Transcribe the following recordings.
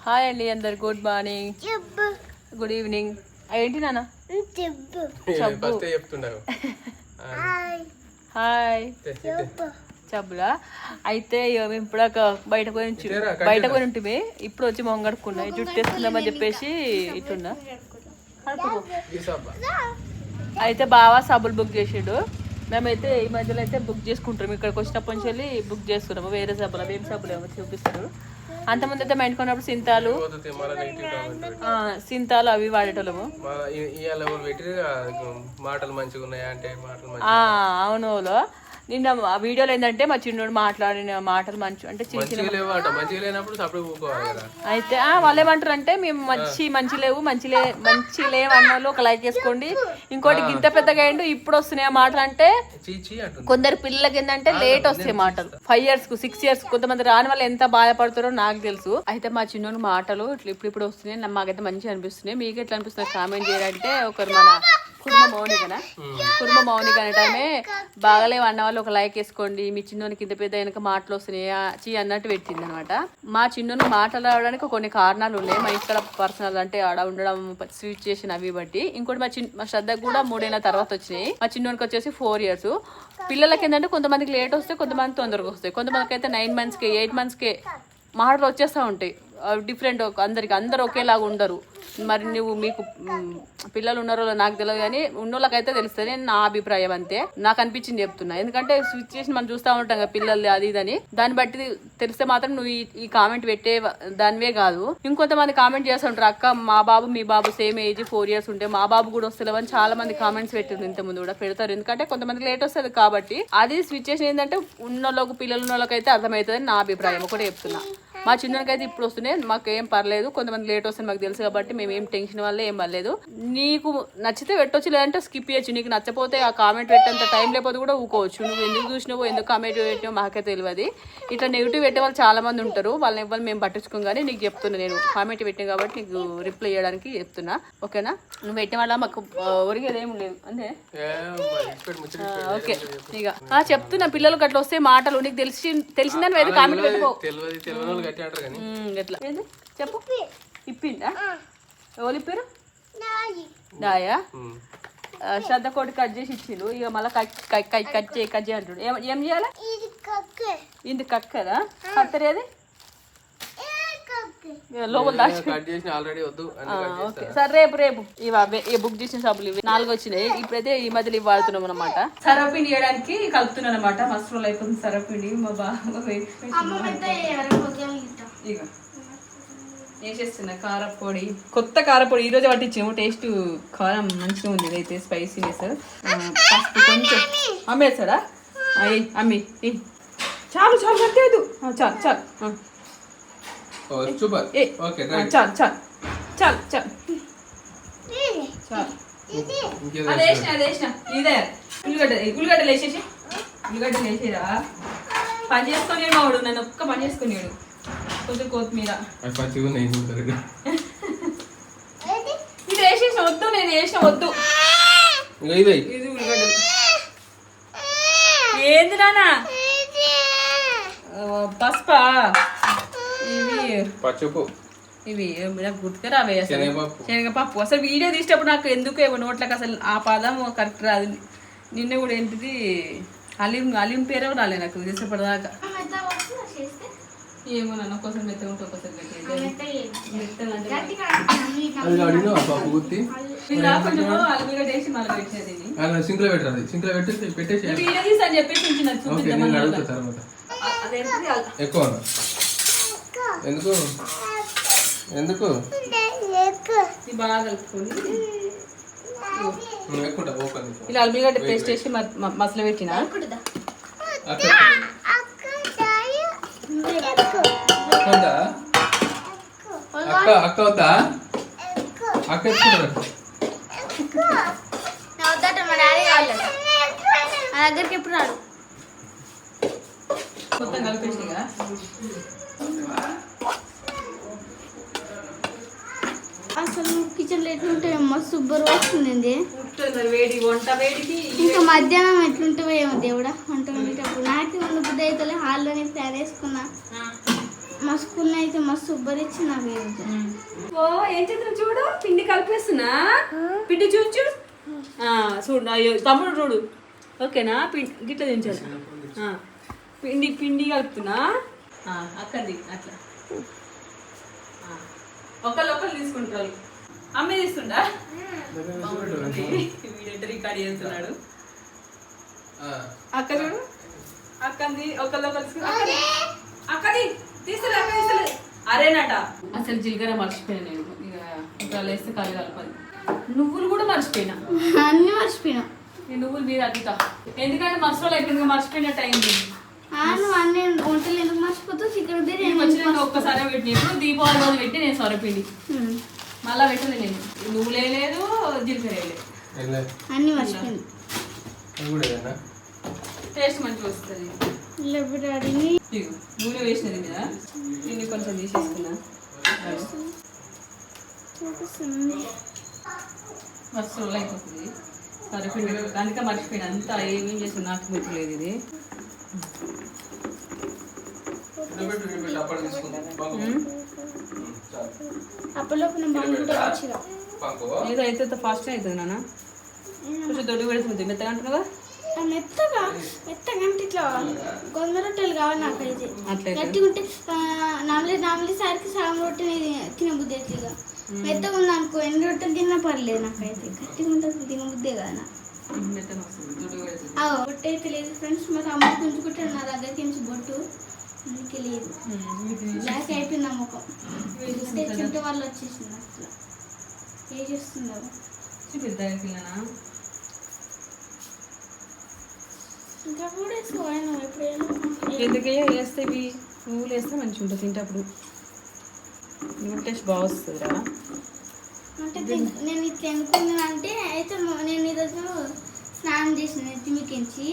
Hi అండి అందరు, good morning, good evening. ఏంటి నాన్న హాయ్ చబ్బులా అయితే మేము ఇప్పుడు బయట పోయి ఉంటుంది. ఇప్పుడు వచ్చి మొహం కడుక్కున్నా, జుట్టు వేసుకుందామని చెప్పేసి ఇట్టున్నా. అయితే బాగా సబ్బులు బుక్ చేసిండు. మేమైతే ఈ మధ్యలో అయితే బుక్ చేసుకుంటాం. ఇక్కడికి వచ్చినప్పటి నుంచి వెళ్ళి బుక్ చేసుకున్నాము. వేరే సబ్బులు ఏం సబ్బులు ఏమో చూపిస్తారు. అంతకుముందు అయితే మా ఇంటికి ఉన్నప్పుడు సింతాలు అవి వాడేటోళ్ళము. అవును. నిన్న వీడియోలో ఏంటంటే మా చిన్నోడు మాట్లాడిన మాటలు మంచి అంటే అయితే వాళ్ళు ఏమంటారు అంటే మేము మంచి లేవు అన్న ఒక లైక్ వేసుకోండి. ఇంకోటి గింత పెద్దగా అయిండు ఇప్పుడు వస్తున్నాయి మాటలు అంటే కొందరు పిల్లలకి ఏంటంటే లేట్ వస్తాయి మాటలు. 5 years 6 years కొంతమంది రాని వాళ్ళు ఎంత బాధపడతారో నాకు తెలుసు. అయితే మా చిన్నోడు మాటలు ఇప్పుడు వస్తున్నాయి. మాకైతే మంచిగా అనిపిస్తున్నాయి. మీకు ఎట్లా అనిపిస్తుంది కామెంట్ చేయాలంటే ఒకరు మన కుటుంబ మౌనిక అనే టైమే బాగలేవు అన్న వాళ్ళు ఒక లైక్ వేసుకోండి. మీ చిన్నోనికి ఇంత పెద్ద వెనక మాటలు వస్తున్నాయి అన్నట్టు పెట్టింది అనమాట. మా చిన్నోని మాటలు రావడానికి కొన్ని కారణాలు ఉన్నాయి. మా ఇక్కడ పర్సనల్ అంటే ఆడ ఉండడం, స్వీట్ చేసిన అవి బట్టి. ఇంకోటి మా శ్రద్ధకు కూడా 3 ఏళ్ళ తర్వాత వచ్చినాయి. మా చిన్నోనికి వచ్చేసి 4 years. పిల్లలకి ఏంటంటే కొంతమందికి లేట్ వస్తాయి, కొంతమంది తొందరగా వస్తాయి. కొంతమందికి అయితే 9 monthsకే 8 monthsకే మాటలు వచ్చేస్తూ ఉంటాయి. డిఫరెంట్ అందరు ఒకేలాగా ఉండరు. మరి నువ్వు మీకు పిల్లలు ఉన్నారో నాకు తెలియదు, కానీ ఉన్నోళ్ళకైతే తెలుస్తుంది. నా అభిప్రాయం అంతే, నాకు అనిపించింది చెప్తున్నా. ఎందుకంటే సిచ్యువేషన్ మనం చూస్తూ ఉంటాం కదా పిల్లలు అది ఇదని, దాన్ని బట్టి తెలిస్తే మాత్రం నువ్వు ఈ కామెంట్ పెట్టే దానివే కాదు. ఇంకొంతమంది కామెంట్ చేస్తూ ఉంటారు, అక్క మా బాబు మీ బాబు సేమ్ ఏజ్ 4 years ఉంటే మా బాబు కూడా వస్తలేవు అని చాలా మంది కామెంట్స్ పెట్టారు. ఇంత ముందు కూడా పెడతారు, ఎందుకంటే కొంతమంది లేట్ వస్తుంది కాబట్టి. అది సిచ్యువేషన్ ఏంటంటే ఉన్నోళ్ళకు పిల్లలు ఉన్నోళ్ళకైతే అర్థమవుతుంది నా అభిప్రాయం ఒకటే చెప్తున్నా. మా చిన్నకి అయితే ఇప్పుడు వస్తున్నాయి, మాకు ఏం పర్లేదు. కొంతమంది లేట్ వస్తుంది మాకు తెలుసు కాబట్టి మేము ఏం టెన్షన్ వల్ల ఏం పర్లేదు. నీకు నచ్చితే పెట్టవచ్చు, లేదంటే స్కిప్ చేయొచ్చు. నీకు నచ్చపోతే ఆ కామెంట్ పెట్టేంత టైం లేకపోతే కూడా ఊకోవచ్చు. నువ్వు ఎందుకు చూసినావో ఎందుకు కామెంట్ పెట్టినావో మాకే తెలియదు. ఇట్లా నెగిటివ్ పెట్టే వాళ్ళు చాలా మంది ఉంటారు, వాళ్ళని ఇవ్వాలి మేము పట్టించుకోం. కానీ నీకు చెప్తున్నా, నేను కామెంట్ పెట్టాను కాబట్టి నీకు రిప్లై చేయడానికి చెప్తున్నా, ఓకేనా? నువ్వు పెట్టిన వల్ల మాకు ఒరిగేది ఏమి లేదు అంతే. ఓకే ఇక చెప్తున్నా, పిల్లలకు అట్లా వస్తే మాటలు నీకు తెలిసిందని అయితే కామెంట్ పెట్టుకో. ఎట్లా ఏంది చెప్పు. ఇప్పిందా? ఎవరు ఇప్పారు? దాయా శ్రద్ధ కోటి కట్ చేసి ఇచ్చిండు. ఇక మళ్ళీ కట్ చేయి అంటాడు. ఏం చేయాలి? ఇది కక్కదా? కత్తరేది సరే రేపు ఇవి బుక్ చేసిన సబ్బులు ఇవి 4 వచ్చినాయి. ఇప్పుడైతే ఈ మధ్యలో ఇవి వాడుతున్నాం అనమాట. సర్వపిండి చేయడానికి కలుపుతున్నాను అనమాట. మస్తు రోజులు అయిపోతుంది సర్వపిండి. మా బాగా ఇక వేసేస్తున్నా కారపొడి, కొత్త కారపొడి ఈరోజు పట్టించాము. టేస్ట్ కారం మంచిగా ఉంది. ఇదైతే స్పైసీనెస్. పసుపు కొంచెం అమ్మేస్తాడా? అమ్మి చాలు పట్టేదు. చాలు అది వేసిన ఇదే ఉల్లిగడ్డలు వేసేసి ఉల్లిగడ్డలు వేసేరా. పని చేసుకుని వాడు నన్ను ఒక్క పని చేసుకునేవాడు. కొంచెం కొత్తిమీర ఇది వేసేసిన వద్దు, నేను వేసిన వద్దు. ఇది ఉల్లిగడ్డలు ఏంది నానా? పసుపా? ఇవి నాకు గుర్తుగా అవే శనగపప్పు. అసలు వీడియో తీసేటప్పుడు నాకు ఎందుకు ఏమో నోట్లకు అసలు ఆ పదం కరెక్ట్ రాదు. నిన్న కూడా ఏంటిది అలీం పేరే రాలే నాకు తీసేపడదాకా. ఏమో నన్ను ఒక్కోసారి మెత్తగా ఉంటే ఒక్కోసారి అల్లిగడ్డ వేసి మళ్ళీ పెట్టేది వీడియో తీసి అని చెప్పేసి ఎందుకు బాగా కలుపుకొని ఇలా అల్లిగడ్డ పేస్ట్ వేసి మసాలా పెట్టిన అక్క అవుతా అక్క దగ్గరికి ఎప్పుడు రాడు. మొత్తం కలిపేసిగా అసలు కిచెన్ లో ఎట్లుంటే మస్తు సూపర్ వస్తుంది. వేడి వంట వేడికి ఇంకా మధ్యాహ్నం ఎట్లుంటావో ఏమో దేవుడా వంట వండేటప్పుడు. నాకే వండ బుద్ధి అయితే హాల్లోనే ఫ్యాన్ వేసుకున్నా. మా స్కూల్లో అయితే మస్తు ఉబ్బరిచ్చింది నాకు ఈరోజు. ఓ ఏం చేద్దాం చూడు, పిండి కలిపేస్తున్నా. పిండి చూడు చూడు. చూడు అయ్యో తమ్ముడు చూడు. ఓకేనా, పిండి గిట్ల దించాలి. పిండి పిండి కలుపుతున్నా. అక్కడి అట్లా ఒకళ్ళు తీసుకుంటారు. అమ్మే తీసుకుంటా. వీడెంటర్ రికార్డ్ చేస్తున్నాడు. అక్క చూడు, అక్కది ఒకళ్ళు తీసుకుంటా. అక్కది తీస్తలే, అక్క తీస్తలే. అరేనట అసలు జీలకర్ర మర్చిపోయాను నేను. ఇక వేస్తే కళ్ళు కలపాలి. నువ్వులు కూడా మర్చిపోయినా, అన్నీ మర్చిపోయినా. ఈ నువ్వులు మీద అడుగుతా, ఎందుకంటే మసాలా అయిపోయింది, మర్చిపోయినట్టు అయింది. నువ్వు అన్నీ వంటలు ఎందుకు మర్చిపోతావు? చికెన్ బిర్యానీ వచ్చిన ఒక్కసారి పెట్టి ఇప్పుడు దీపావళి రోజు పెట్టి నేను సొరపిండి మళ్ళా పెట్టలే. నేను నువ్వులే లేదు, జీలకర్ర లేదు, అన్నీ మర్చిపోయింది. టేస్ట్ మంచిగా వస్తుంది. డాడీని నూనె వేసినది కదా, దీన్ని కొంచెం తీసేసుకున్నా. మస్తు రోజులు అయిపోతుంది సరిపిండి. అందుకే మర్చిపోయినా, అంతా ఏమేం చేసి నాకు గుర్తులేదు. ఇది అప్పటిలోపు ఏదో అయితే ఫాస్ట్గా అవుతుంది నాన్న. కొంచెం దొడ్డు పెడుతుంది. మెత్తగా అంటున్నావా? మెత్తగా అంటే ఇట్లా గొంగ రొట్టెలు కావాలి నాకైతే. అట్లయితే గట్టిగా ఉంటే నామలి సారికి సగం రొట్టెని తినబుద్ధి అవుతుంది. మెత్తగా ఉంది అనుకో, ఎన్ని రొట్టెలు తిన్నా పర్లేదు నాకైతే. గట్టిగా ఉంటుంది తినబుద్దే కదా నాకు. బొట్టు అయితే లేదు ఫ్రెండ్స్, మా తమ్ముడు గుంజుకుంటాడు నా దగ్గర నుంచి బొట్టు, అందుకే లేదు. బ్లాక్ అయిపోయింది ముఖం. చుట్టూ వాళ్ళు వచ్చేసింది. అట్లా ఏం చేస్తున్నారు? ఇంకా కూడా వేసుకోవాలి. ఎప్పుడైనా ఎందుకే వేస్తే ఇవి నువ్వులు వేస్తే మంచిగా ఉంటుంది తింటప్పుడు. టేస్ట్ బాగా వస్తుంది రా. అంటే నేను ఇట్లా ఎందుకున్నాను అంటే, అయితే నేను ఈరోజు స్నానం చేసిన నెత్తిమికించి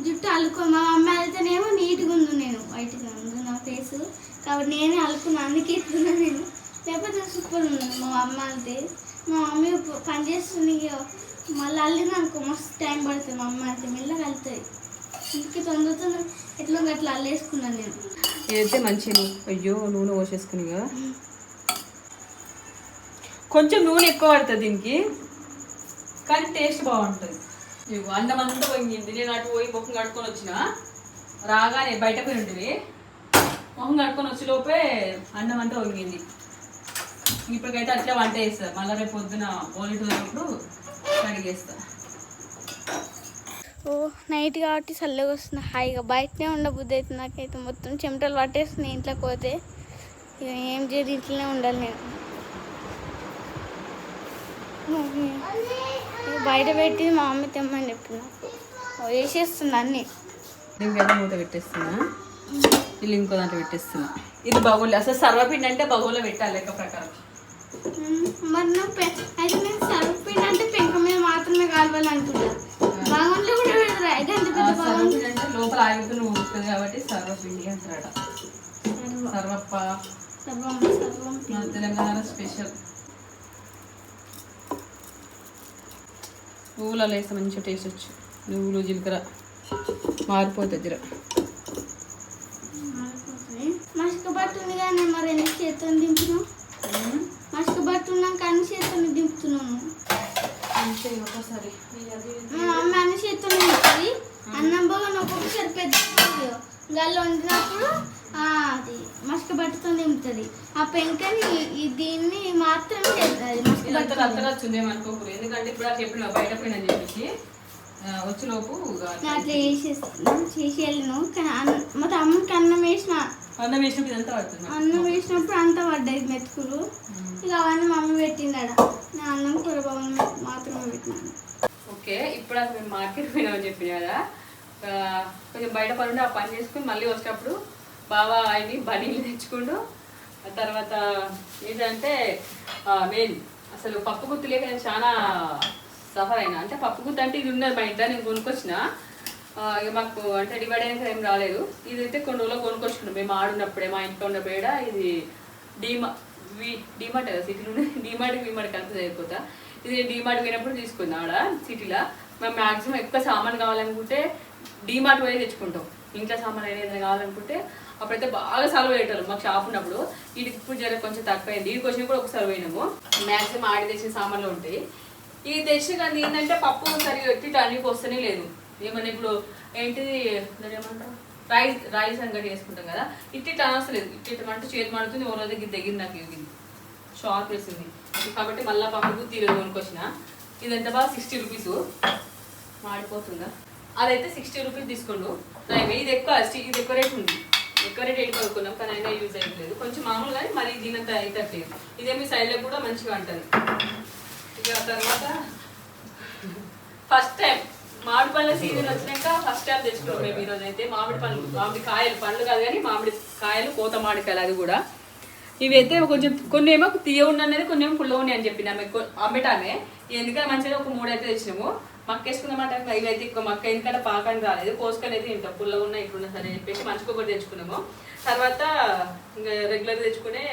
జుట్టు అల్లుకో. మా మమ్మీ అయితేనేమో నీట్గా ఉంది, నేను వైట్గా ఉంది నా ఫేస్, కాబట్టి నేనే అల్లుకున్నాను. అందుకే ఇట్లున్నా నేను, లేకపోతే సూపర్ ఉంది. మా అమ్మ అంటే మా మమ్మీ పని చేస్తుంది, మళ్ళీ అల్లింది అనుకో మస్తు టైం పడుతుంది. మా అమ్మ అయితే మెల్లగా అల్లుతుంది. ఇంటికి తొందరతో ఎట్లా అట్లా అల్లేసుకున్నాను నేను. ఇదైతే మంచిగా అయ్యో నూనె పోసేసుకుని కొంచెం నూనె ఎక్కువ పడుతుంది దీనికి, కానీ టేస్ట్ బాగుంటుంది. అన్నం అంతా పోయింది. నేను అటు పోయి ముఖం కడుక్కొని వచ్చిన, రాగానే బయట పోయి ఉంటుంది. ముఖం కడుక్కొని వచ్చే లోపే అన్నం అంతా వంగింది. ఇప్పటికైతే అట్లా వంట చేస్తా. మళ్ళీ రేపు పొద్దున ఓలిటి వచ్చినప్పుడు కడిగేస్తా. ఓ నైట్ కాబట్టి చల్లగా వస్తుంది, హాయిగా బయటనే ఉండబుద్ధి అవుతుంది. నాకైతే మొత్తం చెమటలు పట్టేస్తున్నాయి ఇంట్లోకి పోతే. ఇక ఏం చేయదు, ఇంట్లోనే ఉండాలి నేను. బయట పెట్టి మా మమ్మీ తెమ్మని చెప్పి నాకు వేసేస్తుంది అన్నీ. దీనికైతే మూత పెట్టేస్తున్నా, ఇల్లు ఇంకో దాంట్లో పెట్టేస్తున్నా. ఇది బగోలు, అసలు సర్వపిండి అంటే బగోలో పెట్టాలి లెక్క ప్రకారం. మరి నువ్వు అయితే నేను సర్వపిండి అంటే పెంక మీద మాత్రమే కావాలనుకుంటా. బాగుంట్లో కూడా పెడతారా? అయితే అంత పెద్ద సర్వపిండి అంటే లోపల ఆగితే నువ్వు ఉంటుంది కాబట్టి సర్వపిండి అంటారట. సర్వప్ప మన తెలంగాణ స్పెషల్. నువ్వులలో వేస్తే మంచిగా టేస్ట్ వచ్చు. నువ్వులు జీలకర్ర మారిపోతుంది జర. మసక బట్టుంది కానీ మరి ఎన్ని చేతులు దింపుతున్నావు? మసక బట్టున్నాక అన్ని చేతులు దింపుతున్నాను. అంతే ఒకసారి మా అమ్మ అన్ని చేతులు దింపుతుంది. అన్నం బాగా ఒక్కొక్కసారి పెద్ద గల్లు వండినప్పుడు అది మసక బట్టుతో దింపుతుంది. ఆ పెంకని దీన్ని మాత్రమే చేస్తుంది మసక బట్ట. వచ్చింది ఏమనుకోకూడదు, ఎందుకంటే ఇప్పుడు అట్లా చెప్పిన బయట పోయినా చెప్పేసి వచ్చేలోపు అట్లా చేసి వెళ్ళను. కానీ మా తమ్ముడికి అన్నం వేసిన, అన్నం వేసినప్పుడు ఇదంతా పడుతుంది. అన్నం వేసినప్పుడు అంతా పడ్డాయి మెతుకులు. ఇక అవన్నీ మమ్మీ పెట్టిందడ. నేను అన్నం కూర బాగుంది మాత్రమే పెట్టినాను. ఓకే, ఇప్పుడు అసలు మేము మార్కెట్ పోయినామని చెప్పిన కదా, కొంచెం బయట పని ఉంటే ఆ పని చేసుకుని మళ్ళీ వచ్చేటప్పుడు బాగా అవి బనీలు తెచ్చుకుంటూ, తర్వాత ఏంటంటే మెయిన్ అసలు పప్పు గుత్తి లేక నేను చాలా సఫర్ అయినా. అంటే పప్పు గుత్తి అంటే ఇది ఉన్నది మా ఇంట్లో, నేను కొనుక్కొచ్చిన. ఇక మాకు అంటే డివైడ్ అయినా ఏం రాలేదు. ఇదైతే కొన్ని రోజులు కొనుక్కొచ్చుకున్నాం మేము ఆడున్నప్పుడే, మా ఇంట్లో ఉన్నప్పుడే. ఇది డీమార్ట్ కదా సిటీలో, డీమార్ట్కి వీమార్ట్ కలిపి అయిపోతా. ఇది డీమార్ట్ పోయినప్పుడు తీసుకుంది ఆడ సిటీలో. మేము మ్యాక్సిమం ఎక్కువ సామాన్ కావాలనుకుంటే డీమార్ట్ పోయి తెచ్చుకుంటాం. ఇంట్లో సామాన్ ఏదైనా కావాలనుకుంటే అప్పుడైతే బాగా సర్వ్ అయ్యేటారు మాకు షాప్ ఉన్నప్పుడు. వీటికి ఇప్పుడు జర కొంచెం తక్కువైంది. వీడికి వచ్చిన కూడా ఒక సర్వ్ అయినాము. మ్యాక్సిమం ఆడి తెచ్చిన సామాన్లు ఉంటాయి. ఇది తెచ్చిన కానీ ఏంటంటే పప్పు సరిగా ఎట్టి అన్నికి వస్తూనే లేదు. ఏమన్నా ఇప్పుడు ఏంటిది దాన్ని ఏమంటారు రాయి సంగటి వేసుకుంటాం కదా, ఇట్టి అనవసలేదు. ఇట్టి మంట చేతి మండుతుంది. ఓ రోజు దగ్గర నాకు ఇవ్వింది షాక్ వేసింది. కాబట్టి మళ్ళీ పప్పు తీరు కొనుక్కొచ్చిన. ఇది ఎంత బాగా 60 రూపీస్. మాడిపోతుందా? అదైతే 60 రూపీస్ తీసుకోండు. ఇది ఎక్కువ రేట్ ఉంది. ఎక్కువ రేట్ ఎయిట్ కొనుక్కున్నాం కానీ అయినా యూజ్ అయ్యలేదు. కొంచెం మామూలు కానీ మరి దీనంత అయితే ఇదే మీ సైడ్లో కూడా మంచిగా ఉంటుంది. ఇక తర్వాత ఫస్ట్ టైం మామిడి పళ్ళ సీజన్ వచ్చినాక ఫస్ట్ టైం తెచ్చుకున్నాం మేము ఈరోజు అయితే. మామిడి కాయలు పండ్లు కాదు కానీ మామిడి కాయలు, కోత మామిడికాయలు. అది కూడా ఇవి అయితే కొంచెం కొన్ని ఏమో తీయ ఉన్నది, కొన్ని ఏమో పుల్ల ఉన్నాయి అని చెప్పింది ఆమె అమ్మటామే. ఎందుకంటే మంచిగా ఒక 3 అయితే తెచ్చినాము. మక్క వేసుకున్నామంటే ఇవి అయితే ఎక్కువ మక్క ఎందుకంటే పాకానికి రాలేదు. కోసుకొని అయితే ఇంత పుల్ల ఉన్నాయి ఇట్లున్నా సరే అని చెప్పేసి మంచిగా ఒకటి తెచ్చుకున్నాము. తర్వాత ఇంకా రెగ్యులర్ తెచ్చుకునే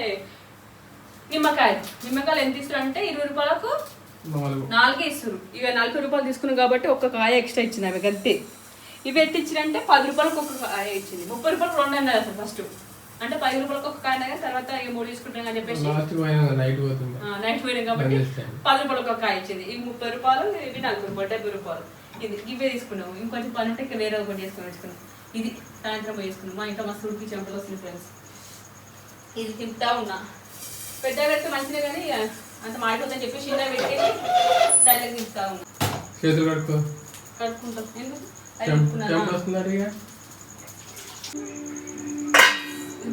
నిమ్మకాయలు ఎంత ఇస్తారు అంటే 20 రూపాయలకు 4 ఇస్తారు. ఇక 40 రూపాయలు తీసుకున్నాం కాబట్టి ఒక్క కాయ ఎక్స్ట్రా ఇచ్చింది ఆమె అంతే. ఇవి ఎట్టి ఇచ్చినంటే 10 రూపాయలకు ఒక కాయ ఇచ్చింది. 30 రూపాయలకు 2 అన్నారు అసలు ఫస్ట్. అంటే 10 రూపాయలకు ఒక కాయ తర్వాత ఇక 3 తీసుకుంటాం అని చెప్పేసి నైట్ పోయినాం కాబట్టి 10 రూపాయలకు ఒక కాయ ఇచ్చింది. ఇవి 30 రూపాయలు, ఇవి 40 రూపాయలు, 70 రూపాయలు. ఇవే తీసుకున్నాము. ఇంకొంచెం పని ఉంటే ఇంకా వేరే ఒకటి వేసుకున్నాం. ఇది సాయంత్రం వేసుకున్నాం. మా ఇంట్లో మస్తు ఉడికి చెంపలు వస్తుంది ఫ్రెండ్స్. ఇది తింటా ఉన్నా. పెద్ద పెడితే మంచిదే కానీ అంత మాడిపోతుందని చెప్పి చిన్న పెట్టి సైడ్కి తింటా ఉన్నా. చేతులు కడుక్కుంటాం.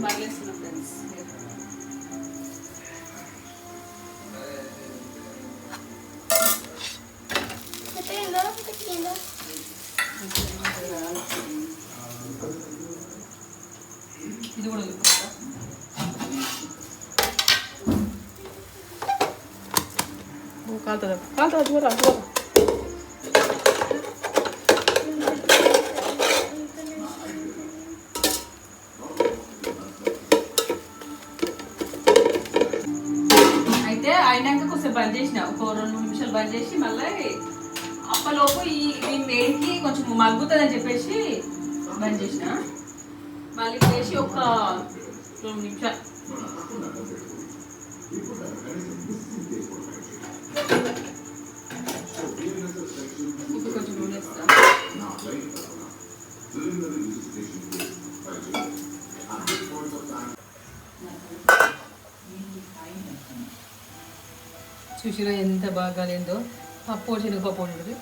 మరలేస్తున్నాం ఫ్రెండ్స్. ఇది కూడా కాలుతుందా చూడ అయితే అయినాక కొంచెం బంద్ చేసిన. ఒక 2-3 నిమిషాలు బంద్ చేసి మళ్ళీ అప్పలోపు దీని వేడికి కొంచెం మగ్గుతుందని చెప్పేసి బంద్ చేసిన. మళ్ళీ చేసి ఒక 2 నిమిషాలు ఇప్పుడు కొంచెం నూనె వేస్తాను. చూసినా ఎంత బాగా లేదో పప్పు శనగపప్పు ఉంటుంది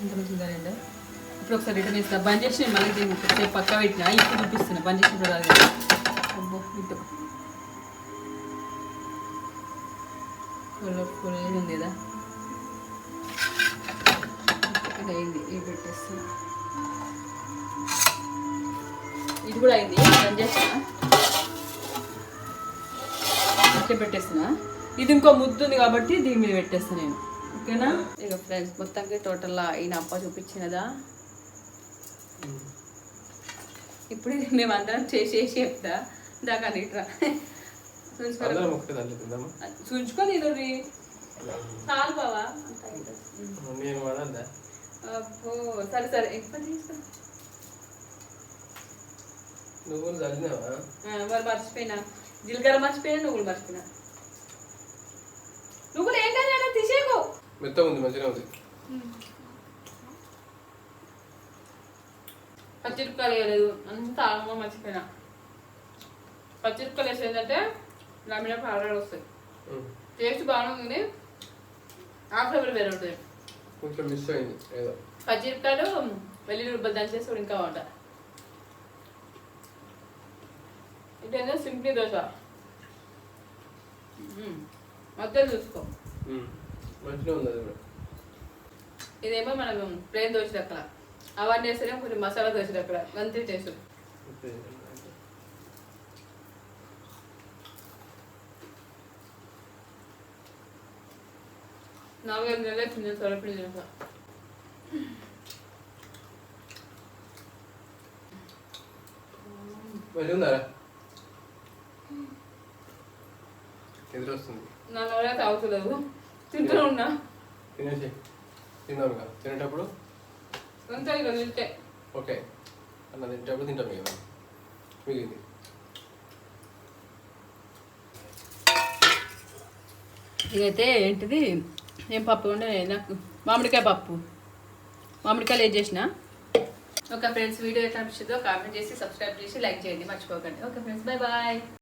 ఎంత మంచిగా లేదో. ఇప్పుడు ఒకసారి రిటర్న్ వేస్తా. బంద్ చేసి మళ్ళీ దీన్ని పక్క పెట్టినా. ఇప్పుడు చూపిస్తున్నా బంద్ చేసినప్పుడు రాదు. అబ్బో ఇటు ఫుల్ ఉంది కదా. అయింది. ఇది పెట్టేస్తున్నా. ఇది కూడా అయింది. బంద్ చేస్తున్నా. ఇట్లా పెట్టేస్తున్నా. ఇది ఇంకో ముద్దు ఉంది కాబట్టి దీని మీద పెట్టేస్తాను నేను. ఓకేనా? ఇక ఫ్రెండ్స్ మొత్తానికి టోటల్గా ఈయన అప్ప చూపించినదా. ఇప్పుడు మేము అందరం చేసి చెప్తా దాకా ఇట్రా చూంచుకొని ఇది చాలు బావా. అబ్బో సరే సరే ఎక్కువ తీసుకో. మరి మర్చిపోయినా జీలకర్ర మర్చిపోయినా నువ్వులు మర్చిపోయినా. నువ్వులు ఏం కాదు తీసేయకు. మెత్త ఉంది మంచిగా ఉంది. పచ్చిమిరపకాయలు వేయలేదు అంతా ఆగమా మర్చిపోయినా. పచ్చిమిరపకాయలు వేసి ఏంటంటే గ్రామీణ ఆర్డర్ వస్తాయి. టేస్ట్ బాగానే ఉంది. ఆ ఫ్లేవర్ వేరే ఉంటుంది. కొంచెం మిస్ అయింది ఏదో. పచ్చిమిరపకాయలు వెల్లుల్లి రుబ్బలు దంచేసి కూడా ఇంకా బాగుంటుంది. ఇటేదో సింప్లీ దోశ మొత్తం చూసుకో మంచిగా ఉంది. అది ఇదేమో మనకు ప్లేన్ దోశ అక్కడ అవన్నీ వేస్తేనే కొంచెం మసాలా దోశ అక్కడ అంతే టేస్ట్. నాలుగైదు నెలలు చిన్న సొరపిడి దోశ. మంచిగా ఎదురు వస్తుంది. నా నోరే తాగుతలేదు. తింటూ ఉన్నా. తినేసి తిన్నాను కదా. తినేటప్పుడు అంతే ఇక తింటే ఓకే. అన్న తింటప్పుడు తింటాం కదా మిగిలింది. ఇదైతే ఏంటిది ఏం పప్పు ఉండే నాకు మామిడికాయ పప్పు. మామిడికాయలు ఏం చేసిన. ఓకే ఫ్రెండ్స్, వీడియో ఎట్లా అనిపించిందో కామెంట్ చేసి సబ్స్క్రైబ్ చేసి లైక్ చేయండి మర్చిపోకండి. Okay friends, bye bye.